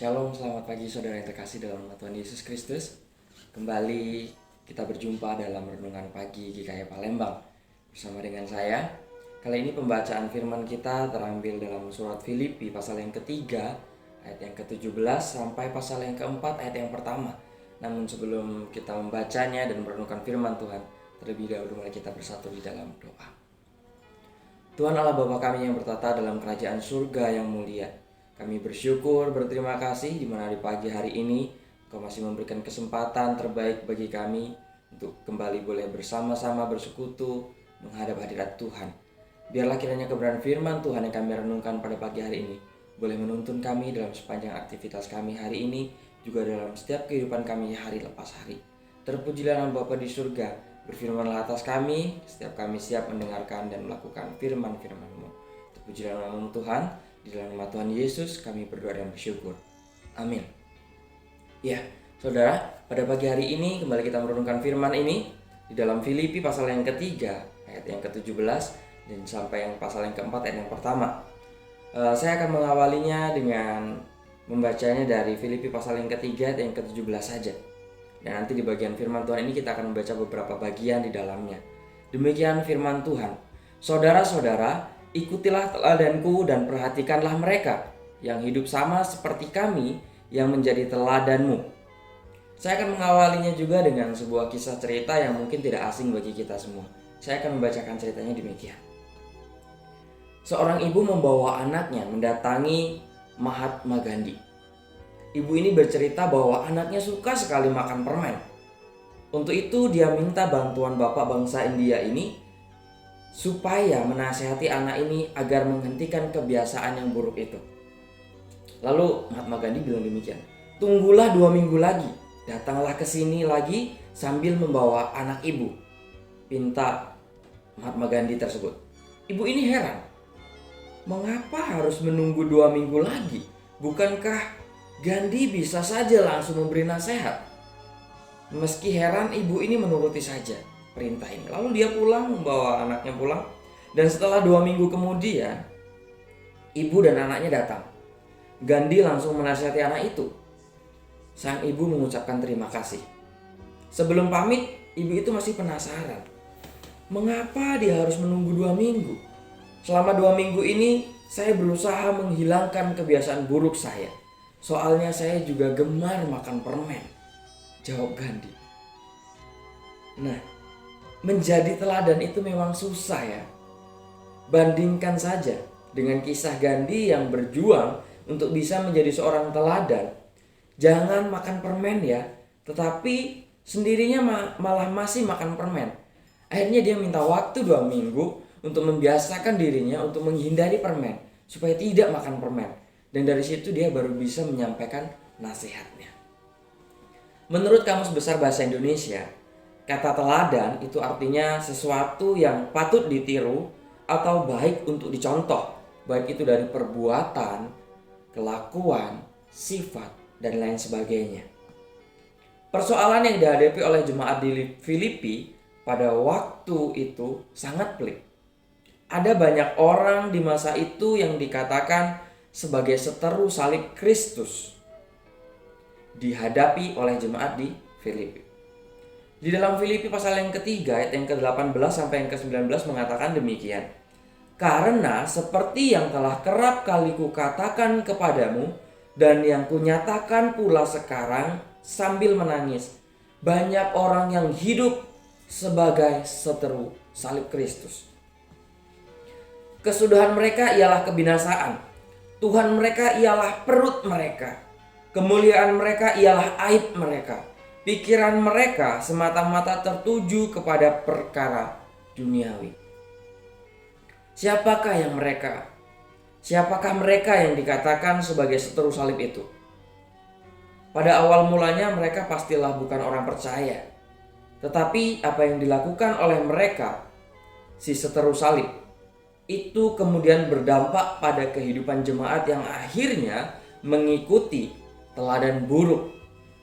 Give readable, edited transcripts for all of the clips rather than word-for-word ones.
Shalom, selamat pagi saudara yang terkasih dalam nama Tuhan Yesus Kristus. Kembali kita berjumpa dalam Renungan Pagi GKI Palembang bersama dengan saya. Kali ini pembacaan firman kita terambil dalam surat Filipi pasal yang ketiga ayat yang ke-17 sampai pasal yang keempat ayat yang pertama. Namun sebelum kita membacanya dan merenungkan firman Tuhan, terlebih dahulu mari kita bersatu di dalam doa. Tuhan Allah Bapa kami yang bertata dalam kerajaan surga yang mulia, kami bersyukur, berterima kasih di mana di pagi hari ini Kau masih memberikan kesempatan terbaik bagi kami untuk kembali boleh bersama-sama bersekutu menghadap hadirat Tuhan. Biarlah kiranya kebenaran firman Tuhan yang kami renungkan pada pagi hari ini boleh menuntun kami dalam sepanjang aktivitas kami hari ini, juga dalam setiap kehidupan kami hari lepas hari. Terpujilah nama Bapa di surga, berfirmanlah atas kami, setiap kami siap mendengarkan dan melakukan firman-firman-Mu. Terpujilah nama Tuhan. Di dalam nama Tuhan Yesus kami berdoa dan bersyukur. Amin. Ya, saudara, pada pagi hari ini kembali kita merenungkan firman ini di dalam Filipi pasal yang ketiga ayat yang ke-17 dan sampai yang pasal yang keempat ayat yang pertama. Saya akan mengawalinya dengan membacanya dari Filipi pasal yang ketiga ayat yang ke-17 saja. Dan nanti di bagian firman Tuhan ini kita akan membaca beberapa bagian di dalamnya. Demikian firman Tuhan. Saudara-saudara, ikutilah teladanku dan perhatikanlah mereka yang hidup sama seperti kami yang menjadi teladanmu. Saya akan mengawalinya juga dengan sebuah kisah cerita yang mungkin tidak asing bagi kita semua. Saya akan membacakan ceritanya demikian. Seorang ibu membawa anaknya mendatangi Mahatma Gandhi. Ibu ini bercerita bahwa anaknya suka sekali makan permen. Untuk itu dia minta bantuan bapak bangsa India ini supaya menasihati anak ini agar menghentikan kebiasaan yang buruk itu. Lalu Mahatma Gandhi bilang demikian, tunggulah 2 minggu lagi, datanglah ke sini lagi sambil membawa anak ibu, pinta Mahatma Gandhi tersebut. Ibu ini heran, mengapa harus menunggu 2 minggu lagi? Bukankah Gandhi bisa saja langsung memberi nasihat? Meski heran, ibu ini menuruti saja perintah ini. Lalu dia pulang, membawa anaknya pulang. Dan setelah 2 minggu kemudian, ibu dan anaknya datang. Gandhi langsung menasihati anak itu. Sang ibu mengucapkan terima kasih. Sebelum pamit, ibu itu masih penasaran, mengapa dia harus menunggu 2 minggu? Selama 2 minggu ini saya berusaha menghilangkan kebiasaan buruk saya. Soalnya saya juga gemar makan permen, jawab Gandhi. Nah, menjadi teladan itu memang susah ya. Bandingkan saja dengan kisah Gandhi yang berjuang untuk bisa menjadi seorang teladan. Jangan makan permen ya, tetapi sendirinya malah masih makan permen. Akhirnya dia minta waktu 2 minggu untuk membiasakan dirinya untuk menghindari permen, supaya tidak makan permen. Dan dari situ dia baru bisa menyampaikan nasihatnya. Menurut Kamus Besar Bahasa Indonesia, kata teladan itu artinya sesuatu yang patut ditiru atau baik untuk dicontoh, baik itu dari perbuatan, kelakuan, sifat, dan lain sebagainya. Persoalan yang dihadapi oleh jemaat di Filipi pada waktu itu sangat pelik. Ada banyak orang di masa itu yang dikatakan sebagai seteru salib Kristus dihadapi oleh jemaat di Filipi. Di dalam Filipi pasal yang ketiga ayat yang ke-18 sampai yang ke-19 mengatakan demikian. Karena seperti yang telah kerap kali kukatakan kepadamu dan yang kunyatakan pula sekarang sambil menangis, banyak orang yang hidup sebagai seteru salib Kristus. Kesudahan mereka ialah kebinasaan. Tuhan mereka ialah perut mereka. Kemuliaan mereka ialah aib mereka. Pikiran mereka semata-mata tertuju kepada perkara duniawi. Siapakah mereka? Siapakah mereka yang dikatakan sebagai seteru salib itu? Pada awal mulanya mereka pastilah bukan orang percaya. Tetapi apa yang dilakukan oleh mereka, si seteru salib, itu kemudian berdampak pada kehidupan jemaat yang akhirnya mengikuti teladan buruk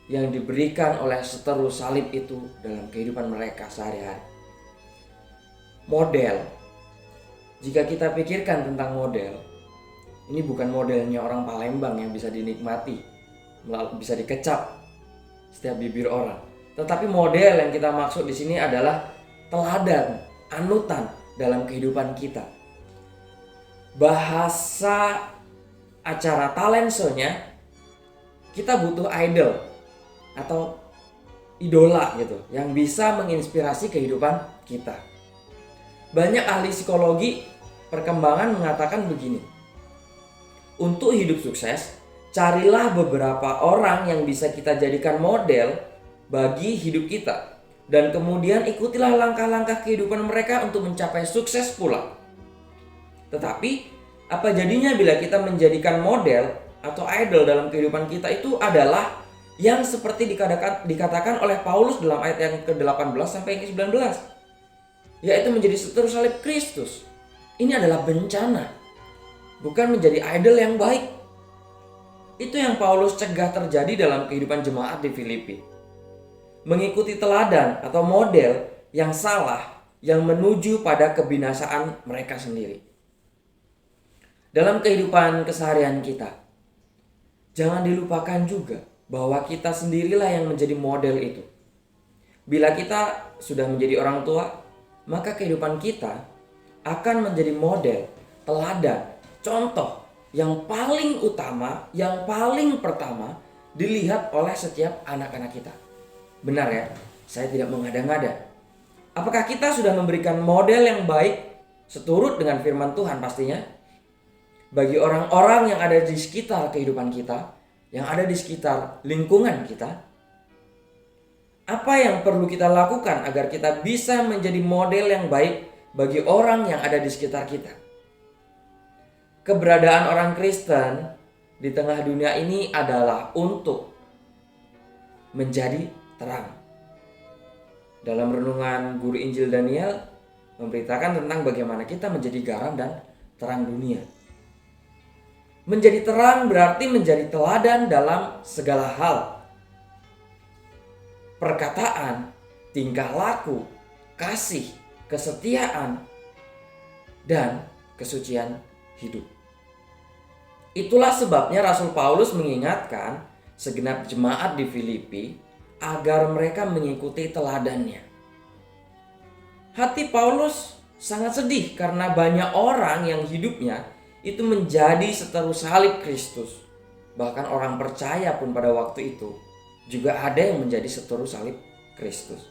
yang diberikan oleh seteru salib itu dalam kehidupan mereka sehari-hari. Model. Jika kita pikirkan tentang model, ini bukan modelnya orang Palembang yang bisa dinikmati bisa dikecap setiap bibir orang. Tetapi model yang kita maksud di sini adalah teladan, anutan dalam kehidupan kita. Bahasa acara talent show-nya, kita butuh idol atau idola gitu yang bisa menginspirasi kehidupan kita. Banyak ahli psikologi perkembangan mengatakan begini. Untuk hidup sukses, carilah beberapa orang yang bisa kita jadikan model bagi hidup kita. Dan kemudian ikutilah langkah-langkah kehidupan mereka untuk mencapai sukses pula. Tetapi, apa jadinya bila kita menjadikan model atau idol dalam kehidupan kita itu adalah yang seperti dikatakan oleh Paulus dalam ayat yang ke-18 sampai yang ke-19. Yaitu menjadi seteru salib Kristus. Ini adalah bencana. Bukan menjadi idol yang baik. Itu yang Paulus cegah terjadi dalam kehidupan jemaat di Filipi. Mengikuti teladan atau model yang salah yang menuju pada kebinasaan mereka sendiri. Dalam kehidupan keseharian kita, jangan dilupakan juga bahwa kita sendirilah yang menjadi model itu. Bila kita sudah menjadi orang tua, maka kehidupan kita akan menjadi model, teladan, contoh yang paling utama, yang paling pertama dilihat oleh setiap anak-anak kita. Benar ya, saya tidak mengada-ngada. Apakah kita sudah memberikan model yang baik seturut dengan firman Tuhan pastinya? Bagi orang-orang yang ada di sekitar kehidupan kita, yang ada di sekitar lingkungan kita. Apa yang perlu kita lakukan agar kita bisa menjadi model yang baik bagi orang yang ada di sekitar kita? Keberadaan orang Kristen di tengah dunia ini adalah untuk menjadi terang. Dalam renungan Guru Injil Daniel memberitakan tentang bagaimana kita menjadi garam dan terang dunia. Menjadi terang berarti menjadi teladan dalam segala hal. Perkataan, tingkah laku, kasih, kesetiaan, dan kesucian hidup. Itulah sebabnya Rasul Paulus mengingatkan segenap jemaat di Filipi agar mereka mengikuti teladannya. Hati Paulus sangat sedih karena banyak orang yang hidupnya itu menjadi seteru salib Kristus. Bahkan orang percaya pun pada waktu itu juga ada yang menjadi seteru salib Kristus.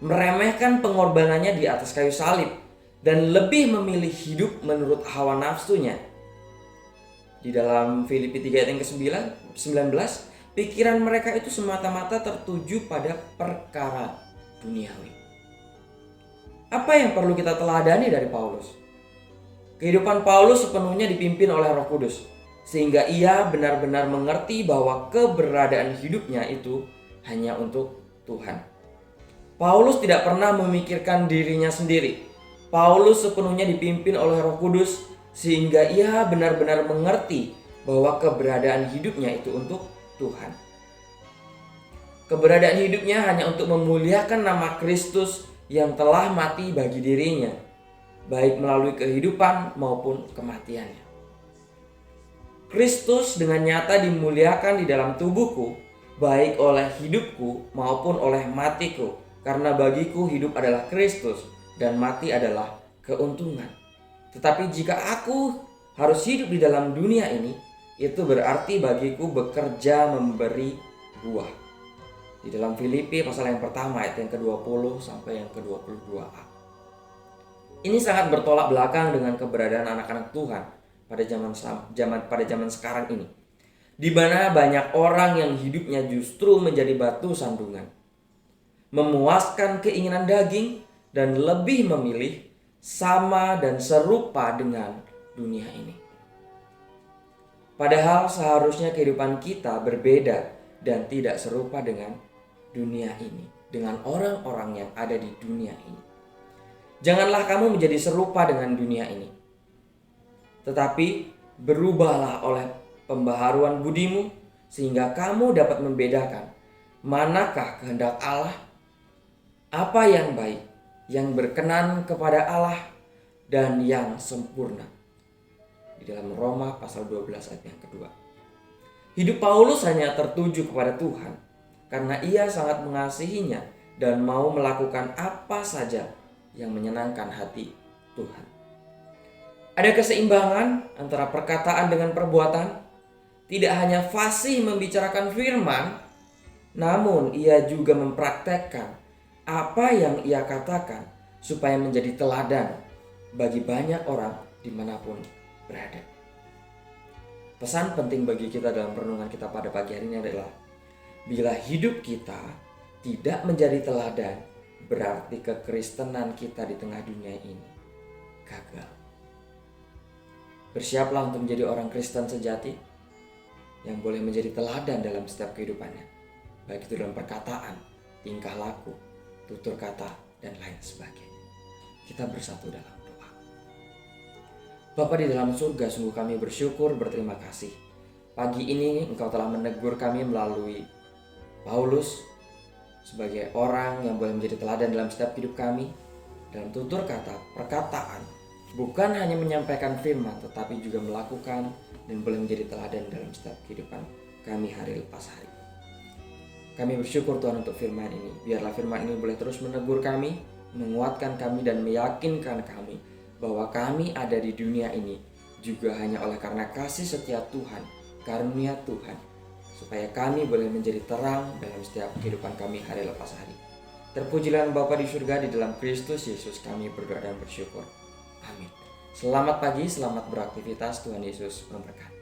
Meremehkan pengorbanannya di atas kayu salib dan lebih memilih hidup menurut hawa nafsunya. Di dalam Filipi 3 ayat yang ke-19, pikiran mereka itu semata-mata tertuju pada perkara duniawi. Apa yang perlu kita teladani dari Paulus? Kehidupan Paulus sepenuhnya dipimpin oleh Roh Kudus, sehingga ia benar-benar mengerti bahwa keberadaan hidupnya itu hanya untuk Tuhan. Paulus tidak pernah memikirkan dirinya sendiri. Paulus sepenuhnya dipimpin oleh Roh Kudus, sehingga ia benar-benar mengerti bahwa keberadaan hidupnya itu untuk Tuhan. Keberadaan hidupnya hanya untuk memuliakan nama Kristus yang telah mati bagi dirinya, baik melalui kehidupan maupun kematiannya. Kristus dengan nyata dimuliakan di dalam tubuhku, baik oleh hidupku maupun oleh matiku, karena bagiku hidup adalah Kristus dan mati adalah keuntungan. Tetapi jika aku harus hidup di dalam dunia ini, itu berarti bagiku bekerja memberi buah. Di dalam Filipi pasal yang pertama ayat yang ke-20 sampai yang ke-22a. Ini sangat bertolak belakang dengan keberadaan anak-anak Tuhan pada zaman sekarang ini, di mana banyak orang yang hidupnya justru menjadi batu sandungan, memuaskan keinginan daging dan lebih memilih sama dan serupa dengan dunia ini. Padahal seharusnya kehidupan kita berbeda dan tidak serupa dengan dunia ini, dengan orang-orang yang ada di dunia ini. Janganlah kamu menjadi serupa dengan dunia ini, tetapi berubahlah oleh pembaharuan budimu, sehingga kamu dapat membedakan manakah kehendak Allah, apa yang baik, yang berkenan kepada Allah, dan yang sempurna. Di dalam Roma pasal 12 ayat yang kedua. Hidup Paulus hanya tertuju kepada Tuhan karena ia sangat mengasihinya dan mau melakukan apa saja yang menyenangkan hati Tuhan. Ada keseimbangan antara perkataan dengan perbuatan. Tidak hanya fasih membicarakan firman, namun ia juga mempraktekkan apa yang ia katakan supaya menjadi teladan bagi banyak orang dimanapun berada. Pesan penting bagi kita dalam renungan kita pada pagi hari ini adalah bila hidup kita tidak menjadi teladan, berarti kekristenan kita di tengah dunia ini gagal. Bersiaplah untuk menjadi orang Kristen sejati yang boleh menjadi teladan dalam setiap kehidupannya, baik itu dalam perkataan, tingkah laku, tutur kata, dan lain sebagainya. Kita bersatu dalam doa. Bapa di dalam surga, sungguh kami bersyukur, berterima kasih. Pagi ini Engkau telah menegur kami melalui Paulus sebagai orang yang boleh menjadi teladan dalam setiap hidup kami, dalam tutur kata, perkataan, bukan hanya menyampaikan firman, tetapi juga melakukan dan boleh menjadi teladan dalam setiap kehidupan kami hari lepas hari. Kami bersyukur Tuhan untuk firman ini. Biarlah firman ini boleh terus menegur kami, menguatkan kami, dan meyakinkan kami bahwa kami ada di dunia ini juga hanya oleh karena kasih setia Tuhan, karunia Tuhan, supaya kami boleh menjadi terang dalam setiap kehidupan kami hari lepas hari. Terpujilah Bapa di surga, di dalam Kristus Yesus kami berdoa dan bersyukur. Amin. Selamat pagi, selamat beraktivitas. Tuhan Yesus memberkati.